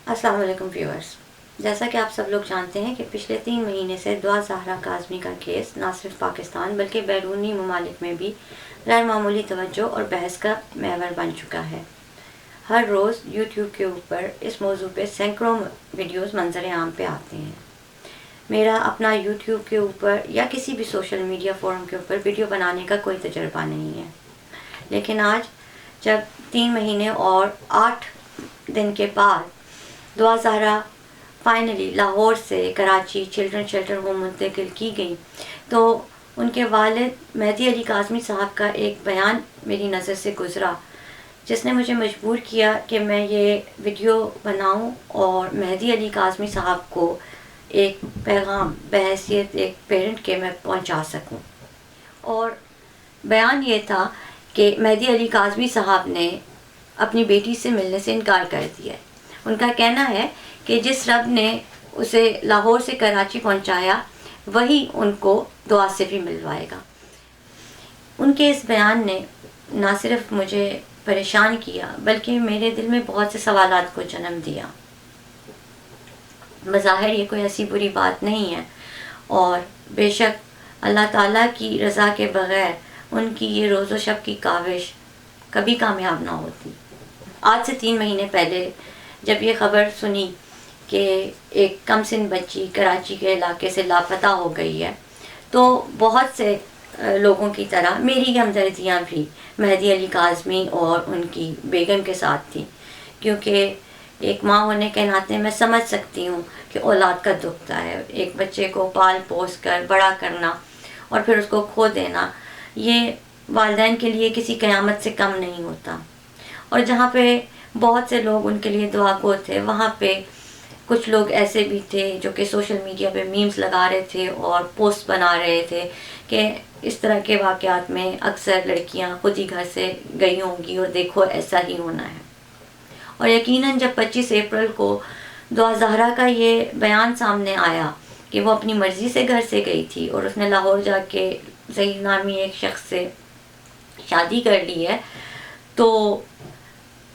السلام علیکم ویورز، جیسا کہ آپ سب لوگ جانتے ہیں کہ پچھلے 3 مہینے سے دعا زہرا کاظمی کا کیس نہ صرف پاکستان بلکہ بیرونی ممالک میں بھی غیر معمولی توجہ اور بحث کا محور بن چکا ہے۔ ہر روز یوٹیوب کے اوپر اس موضوع پہ سینکڑوں ویڈیوز منظر عام پہ آتے ہیں۔ میرا اپنا یوٹیوب کے اوپر یا کسی بھی سوشل میڈیا فورم کے اوپر ویڈیو بنانے کا کوئی تجربہ نہیں ہے، لیکن آج جب 3 مہینے اور 8 دن کے بعد دعا زہرا فائنلی لاہور سے کراچی چلڈرن شیلٹر ہوم منتقل کی گئی تو ان کے والد مہدی علی کاظمی صاحب کا ایک بیان میری نظر سے گزرا، جس نے مجھے مجبور کیا کہ میں یہ ویڈیو بناؤں اور مہدی علی کاظمی صاحب کو ایک پیغام بحیثیت ایک پیرنٹ کے میں پہنچا سکوں۔ اور بیان یہ تھا کہ مہدی علی کاظمی صاحب نے اپنی بیٹی سے ملنے سے انکار کر دیا ہے۔ ان کا کہنا ہے کہ جس رب نے اسے لاہور سے کراچی پہنچایا وہی ان کو دعا سے بھی ملوائے گا۔ ان کے اس بیان نے نہ صرف مجھے پریشان کیا بلکہ میرے دل میں بہت سے سوالات کو جنم دیا۔ بظاہر یہ کوئی ایسی بری بات نہیں ہے اور بے شک اللہ تعالیٰ کی رضا کے بغیر ان کی یہ روز و شب کی کاوش کبھی کامیاب نہ ہوتی۔ آج سے 3 مہینے پہلے جب یہ خبر سنی کہ ایک کم سن بچی کراچی کے علاقے سے لاپتہ ہو گئی ہے تو بہت سے لوگوں کی طرح میری ہمدردیاں بھی مہدی علی کاظمی اور ان کی بیگم کے ساتھ تھیں، کیونکہ ایک ماں ہونے کے ناطے میں سمجھ سکتی ہوں کہ اولاد کا دکھتا ہے۔ ایک بچے کو پال پوس کر بڑا کرنا اور پھر اس کو کھو دینا یہ والدین کے لیے کسی قیامت سے کم نہیں ہوتا۔ اور جہاں پہ بہت سے لوگ ان کے لیے دعا گو تھے، وہاں پہ کچھ لوگ ایسے بھی تھے جو کہ سوشل میڈیا پہ میمز لگا رہے تھے اور پوسٹ بنا رہے تھے کہ اس طرح کے واقعات میں اکثر لڑکیاں خود ہی گھر سے گئی ہوں گی اور دیکھو ایسا ہی ہونا ہے۔ اور یقیناً جب 25 اپریل کو دعا زہرا کا یہ بیان سامنے آیا کہ وہ اپنی مرضی سے گھر سے گئی تھی اور اس نے لاہور جا کے ظہیر نامی ایک شخص سے شادی کر لی ہے، تو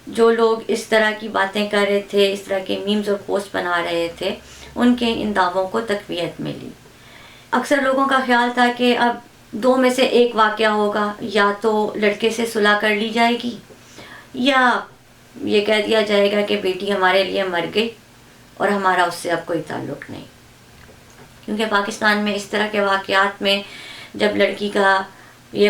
جو لوگ اس طرح کی باتیں کر رہے تھے، اس طرح کے میمز اور پوسٹ بنا رہے تھے، ان کے ان دعووں کو تقویت ملی۔ اکثر لوگوں کا خیال تھا کہ اب 2 میں سے ایک واقعہ ہوگا، یا تو لڑکے سے صلح کر لی جائے گی یا یہ کہہ دیا جائے گا کہ بیٹی ہمارے لیے مر گئی اور ہمارا اس سے اب کوئی تعلق نہیں۔ کیونکہ پاکستان میں اس طرح کے واقعات میں جب لڑکی کا یہ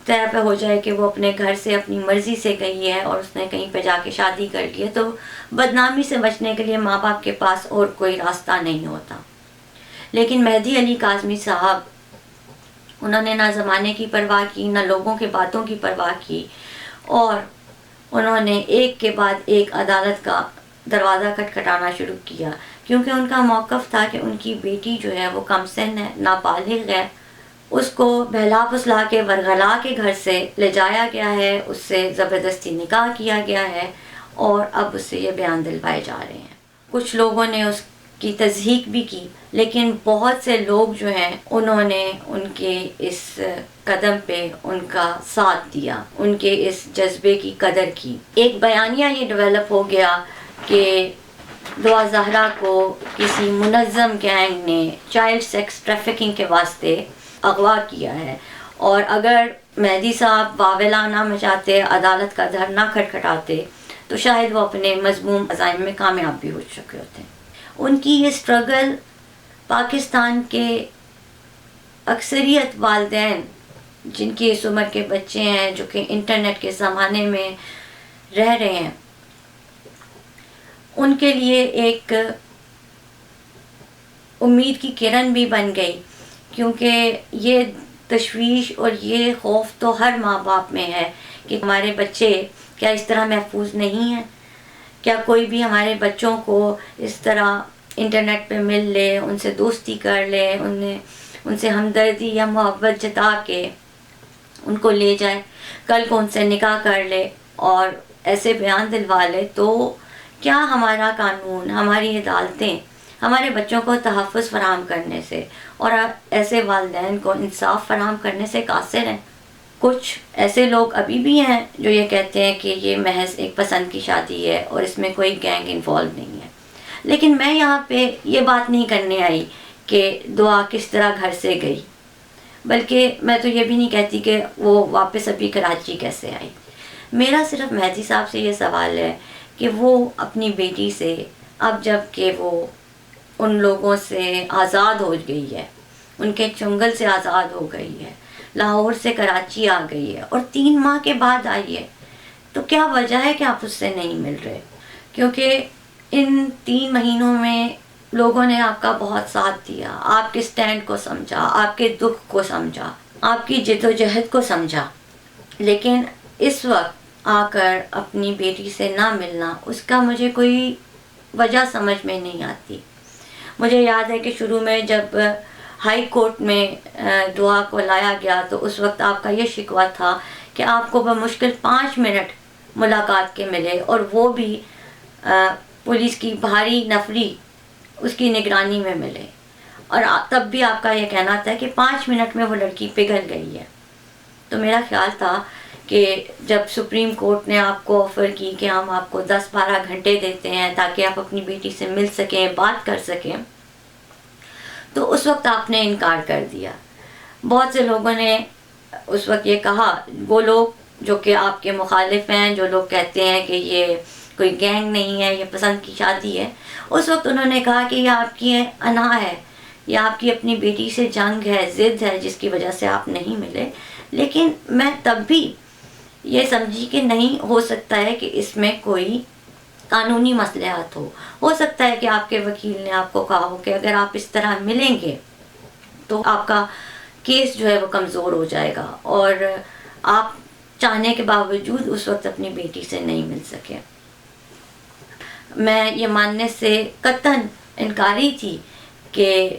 طے پہ ہو جائے کہ وہ اپنے گھر سے اپنی مرضی سے گئی ہے اور اس نے کہیں پہ جا کے شادی کر لی ہے، تو بدنامی سے بچنے کے لیے ماں باپ کے پاس اور کوئی راستہ نہیں ہوتا۔ لیکن مہدی علی کاظمی صاحب، انہوں نے نہ زمانے کی پرواہ کی، نہ لوگوں کے باتوں کی پرواہ کی، اور انہوں نے ایک کے بعد ایک عدالت کا دروازہ کھٹکھٹانا شروع کیا، کیونکہ ان کا موقف تھا کہ ان کی بیٹی جو ہے وہ کم سن ہے، نابالغ ہے، اس کو بہلا پھسلا کے ورغلا کے گھر سے لے جایا گیا ہے، اس سے زبردستی نکاح کیا گیا ہے اور اب اس سے یہ بیان دلوائے جا رہے ہیں۔ کچھ لوگوں نے اس کی تصدیق بھی کی، لیکن بہت سے لوگ جو ہیں انہوں نے ان کے اس قدم پہ ان کا ساتھ دیا، ان کے اس جذبے کی قدر کی۔ ایک بیانیہ یہ ڈیولپ ہو گیا کہ دعا زہرا کو کسی منظم گینگ نے چائلڈ سیکس ٹریفکنگ کے واسطے اغوا کیا ہے، اور اگر مہدی صاحب واویلا نہ مچاتے، عدالت کا در نہ کھٹکھٹاتے، تو شاید وہ اپنے مذموم عزائم میں کامیاب بھی ہو چکے ہوتے۔ ان کی یہ سٹرگل پاکستان کے اکثریت والدین جن کی اس عمر کے بچے ہیں، جو کہ انٹرنیٹ کے زمانے میں رہ رہے ہیں، ان کے لیے ایک امید کی کرن بھی بن گئی، کیونکہ یہ تشویش اور یہ خوف تو ہر ماں باپ میں ہے کہ ہمارے بچے کیا اس طرح محفوظ نہیں ہیں، کیا کوئی بھی ہمارے بچوں کو اس طرح انٹرنیٹ پہ مل لے، ان سے دوستی کر لے، ان سے ہمدردی یا محبت جتا کے ان کو لے جائے، کل کو ان سے نکاح کر لے اور ایسے بیان دلوا لے، تو کیا ہمارا قانون، ہماری عدالتیں ہمارے بچوں کو تحفظ فراہم کرنے سے اور ایسے والدین کو انصاف فراہم کرنے سے قاصر ہیں؟ کچھ ایسے لوگ ابھی بھی ہیں جو یہ کہتے ہیں کہ یہ محض ایک پسند کی شادی ہے اور اس میں کوئی گینگ انوالو نہیں ہے۔ لیکن میں یہاں پہ یہ بات نہیں کرنے آئی کہ دعا کس طرح گھر سے گئی، بلکہ میں تو یہ بھی نہیں کہتی کہ وہ واپس ابھی کراچی کیسے آئی. میرا صرف مہدی صاحب سے یہ سوال ہے کہ وہ اپنی بیٹی سے اب جب کہ وہ ان لوگوں سے آزاد ہو گئی ہے، ان کے چنگل سے آزاد ہو گئی ہے، لاہور سے کراچی آ گئی ہے اور 3 ماہ کے بعد آئی ہے، تو کیا وجہ ہے کہ آپ اس سے نہیں مل رہے؟ کیونکہ ان 3 مہینوں میں لوگوں نے آپ کا بہت ساتھ دیا، آپ کے سٹینڈ کو سمجھا، آپ کے دکھ کو سمجھا، آپ کی جد و جہد کو سمجھا، لیکن اس وقت آ کر اپنی بیٹی سے نہ ملنا، اس کا مجھے کوئی وجہ سمجھ میں نہیں آتی. مجھے یاد ہے کہ شروع میں جب ہائی کورٹ میں دعا کو لایا گیا تو اس وقت آپ کا یہ شکوہ تھا کہ آپ کو بمشکل 5 منٹ ملاقات کے ملے، اور وہ بھی پولیس کی بھاری نفری اس کی نگرانی میں ملے، اور تب بھی آپ کا یہ کہنا تھا کہ 5 منٹ میں وہ لڑکی پگھل گئی ہے. تو میرا خیال تھا کہ جب سپریم کورٹ نے آپ کو آفر کی کہ ہم آپ کو 10-12 گھنٹے دیتے ہیں تاکہ آپ اپنی بیٹی سے مل سکیں، بات کر سکیں، تو اس وقت آپ نے انکار کر دیا. بہت سے لوگوں نے اس وقت یہ کہا، وہ لوگ جو کہ آپ کے مخالف ہیں، جو لوگ کہتے ہیں کہ یہ کوئی گینگ نہیں ہے، یہ پسند کی شادی ہے، اس وقت انہوں نے کہا کہ یہ آپ کی انا ہے، یہ آپ کی اپنی بیٹی سے جنگ ہے، ضد ہے، جس کی وجہ سے آپ نہیں ملے. لیکن میں تب بھی یہ سمجھی کہ نہیں ہو سکتا ہے کہ اس میں کوئی قانونی مصلحت ہو سکتا ہے کہ آپ کے وکیل نے آپ کو کہا ہو کہ اگر آپ اس طرح ملیں گے تو آپ کا کیس جو ہے وہ کمزور ہو جائے گا، اور آپ چاہنے کے باوجود اس وقت اپنی بیٹی سے نہیں مل سکے. میں یہ ماننے سے قطعاً انکاری تھی کہ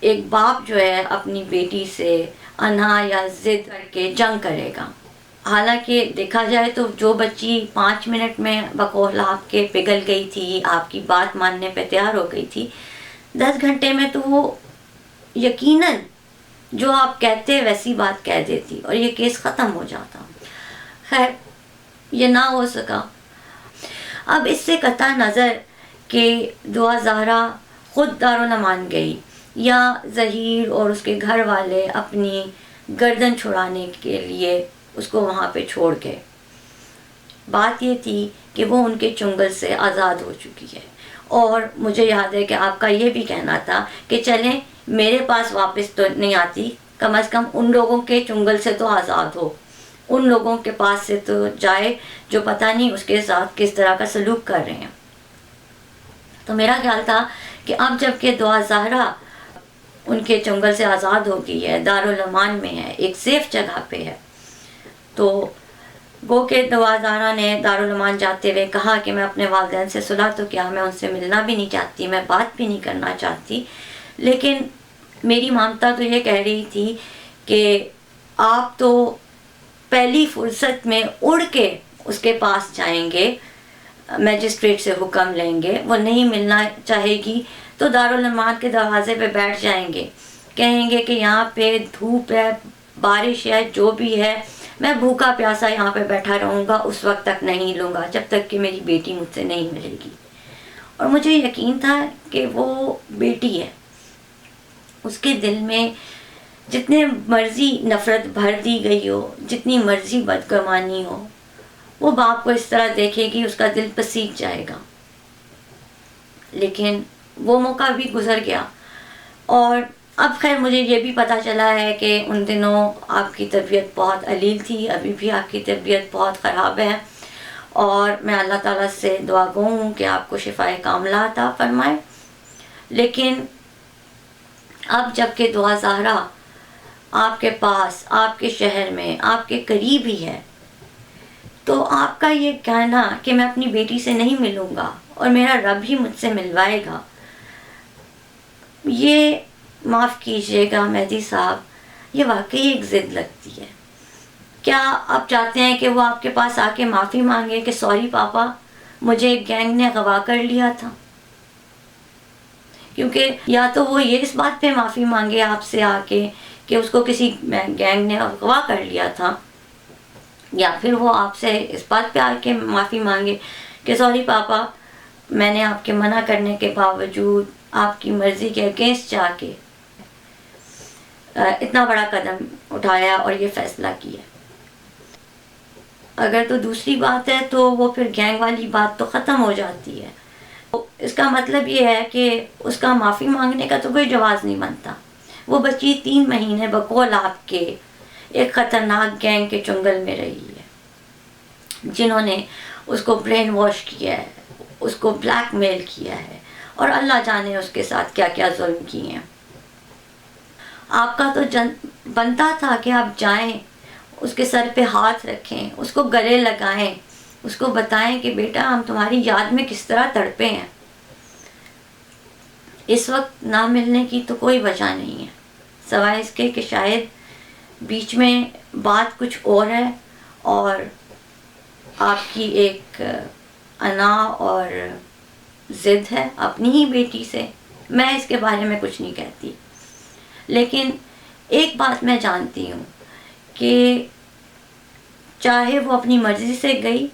ایک باپ جو ہے اپنی بیٹی سے انہا یا ضد کر کے جنگ کرے گا. حالانکہ دیکھا جائے تو جو بچی 5 منٹ میں بقول آپ کے پگھل گئی تھی، آپ کی بات ماننے پہ تیار ہو گئی تھی، 10 گھنٹے میں تو وہ یقیناً جو آپ کہتے ویسی بات کہہ دیتی اور یہ کیس ختم ہو جاتا. خیر یہ نہ ہو سکا. اب اس سے قطع نظر کہ دعا زہرا خود دارالامان گئی یا ظہیر اور اس کے گھر والے اپنی گردن چھڑانے کے لیے اس کو وہاں پہ چھوڑ گئے، بات یہ تھی کہ وہ ان کے چنگل سے آزاد ہو چکی ہے. اور مجھے یاد ہے کہ آپ کا یہ بھی کہنا تھا کہ چلیں میرے پاس واپس تو نہیں آتی، کم از کم ان لوگوں کے چنگل سے تو آزاد ہو، ان لوگوں کے پاس سے تو جائے جو پتہ نہیں اس کے ساتھ کس طرح کا سلوک کر رہے ہیں. تو میرا خیال تھا کہ اب جب کہ دعا زہرا ان کے چنگل سے آزاد ہو گئی ہے، دارالمان میں ہے، ایک سیف جگہ پہ ہے، تو گو کہ دعا زہرا نے دارالمان جاتے ہوئے کہا کہ میں اپنے والدین سے صلح تو کیا، میں ان سے ملنا بھی نہیں چاہتی، میں بات بھی نہیں کرنا چاہتی، لیکن میری مامتا تو یہ کہہ رہی تھی کہ آپ تو پہلی فرصت میں اڑ کے اس کے پاس جائیں گے، میجسٹریٹ سے حکم لیں گے، وہ نہیں ملنا چاہے گی تو دارالمان کے دروازے پہ بیٹھ جائیں گے، کہیں گے کہ یہاں پہ دھوپ ہے، بارش ہے، جو بھی ہے، میں بھوکا پیاسا یہاں پہ بیٹھا رہوں گا، اس وقت تک نہیں لوں گا جب تک کہ میری بیٹی مجھ سے نہیں ملے گی. اور مجھے یقین تھا کہ وہ بیٹی ہے، اس کے دل میں جتنے مرضی نفرت بھر دی گئی ہو، جتنی مرضی بدگمانی ہو، وہ باپ کو اس طرح دیکھے گی اس کا دل پسیج جائے گا. لیکن وہ موقع بھی گزر گیا، اور اب خیر مجھے یہ بھی پتہ چلا ہے کہ ان دنوں آپ کی طبیعت بہت علیل تھی، ابھی بھی آپ کی طبیعت بہت خراب ہے، اور میں اللہ تعالیٰ سے دعا گو ہوں کہ آپ کو شفائے کاملہ عطا فرمائے. لیکن اب جب کہ دعا زہرا آپ کے پاس، آپ کے شہر میں، آپ کے قریب ہی ہے، تو آپ کا یہ کہنا کہ میں اپنی بیٹی سے نہیں ملوں گا اور میرا رب ہی مجھ سے ملوائے گا، یہ معاف کیجیے گا مہدی صاحب، یہ واقعی ایک ضد لگتی ہے. کیا آپ چاہتے ہیں کہ وہ آپ کے پاس آ کے معافی مانگے کہ سوری پاپا، مجھے ایک گینگ نے اغوا کر لیا تھا؟ کیونکہ یا تو وہ یہ اس بات پہ معافی مانگے آپ سے آ کے کہ اس کو کسی گینگ نے اغوا کر لیا تھا، یا پھر وہ آپ سے اس بات پہ آ کے معافی مانگے کہ سوری پاپا، میں نے آپ کے منع کرنے کے باوجود آپ کی مرضی کے اگینسٹ جا کے اتنا بڑا قدم اٹھایا اور یہ فیصلہ کیا. اگر تو دوسری بات ہے تو وہ پھر گینگ والی بات تو ختم ہو جاتی ہے. اس کا مطلب یہ ہے کہ اس کا معافی مانگنے کا تو کوئی جواز نہیں بنتا. وہ بچی 3 مہینے بقول آپ کے ایک خطرناک گینگ کے چنگل میں رہی ہے، جنہوں نے اس کو برین واش کیا ہے، اس کو بلیک میل کیا ہے، اور اللہ جانے اس کے ساتھ کیا کیا ظلم کیے ہیں. آپ کا تو بنتا تھا کہ آپ جائیں، اس کے سر پہ ہاتھ رکھیں، اس کو گلے لگائیں، اس کو بتائیں کہ بیٹا ہم تمہاری یاد میں کس طرح تڑپے ہیں. اس وقت نہ ملنے کی تو کوئی وجہ نہیں ہے، سوائے اس کے کہ شاید بیچ میں بات کچھ اور ہے، اور آپ کی ایک انا اور ضد ہے اپنی ہی بیٹی سے. میں اس کے بارے میں کچھ نہیں کہتی، لیکن ایک بات میں جانتی ہوں کہ چاہے وہ اپنی مرضی سے گئی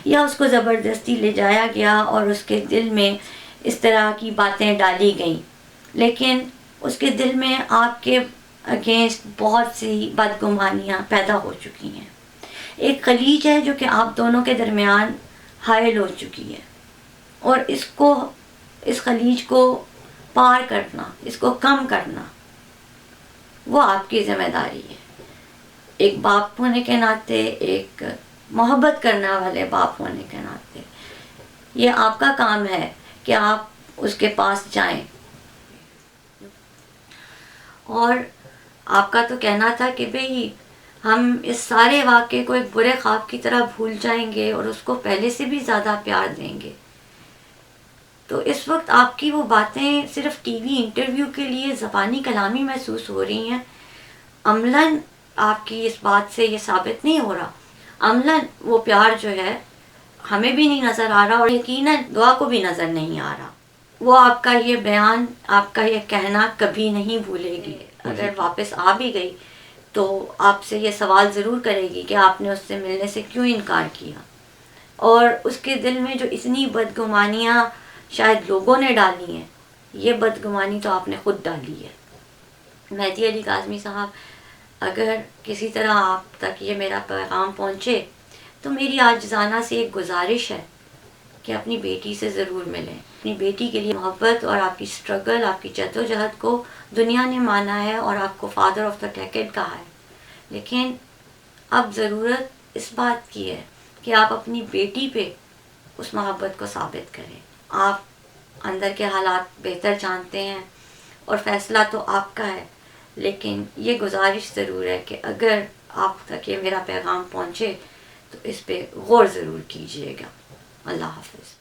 یا اس کو زبردستی لے جایا گیا اور اس کے دل میں اس طرح کی باتیں ڈالی گئیں، لیکن اس کے دل میں آپ کے اگینسٹ بہت سی بدگمانیاں پیدا ہو چکی ہیں. ایک خلیج ہے جو کہ آپ دونوں کے درمیان حائل ہو چکی ہے، اور اس خلیج کو پار کرنا، اس کو کم کرنا، وہ آپ کی ذمہ داری ہے. ایک باپ ہونے کے ناطے، ایک محبت کرنے والے باپ ہونے کے ناطے یہ آپ کا کام ہے کہ آپ اس کے پاس جائیں. اور آپ کا تو کہنا تھا کہ بھئی ہم اس سارے واقعے کو ایک برے خواب کی طرح بھول جائیں گے اور اس کو پہلے سے بھی زیادہ پیار دیں گے. تو اس وقت آپ کی وہ باتیں صرف ٹی وی انٹرویو کے لیے زبانی کلامی محسوس ہو رہی ہیں. عملاً آپ کی اس بات سے یہ ثابت نہیں ہو رہا، عملاً وہ پیار جو ہے ہمیں بھی نہیں نظر آ رہا، اور یقیناً دعا کو بھی نظر نہیں آ رہا. وہ آپ کا یہ بیان، آپ کا یہ کہنا کبھی نہیں بھولے گی. اگر واپس آ بھی گئی تو آپ سے یہ سوال ضرور کرے گی کہ آپ نے اس سے ملنے سے کیوں انکار کیا. اور اس کے دل میں جو اتنی بدگمانیاں شاید لوگوں نے ڈالی ہیں، یہ بدگمانی تو آپ نے خود ڈالی ہے. مہدی علی کاظمی صاحب، اگر کسی طرح آپ تک یہ میرا پیغام پہنچے تو میری عاجزانہ سے ایک گزارش ہے کہ اپنی بیٹی سے ضرور ملیں. اپنی بیٹی کے لیے محبت اور آپ کی سٹرگل، آپ کی جدوجہد کو دنیا نے مانا ہے اور آپ کو فادر آف دا ڈیکیڈ کہا ہے، لیکن اب ضرورت اس بات کی ہے کہ آپ اپنی بیٹی پہ اس محبت کو ثابت کریں. آپ اندر کے حالات بہتر جانتے ہیں اور فیصلہ تو آپ کا ہے، لیکن یہ گزارش ضرور ہے کہ اگر آپ تک یہ میرا پیغام پہنچے تو اس پہ غور ضرور کیجیے گا. اللہ حافظ.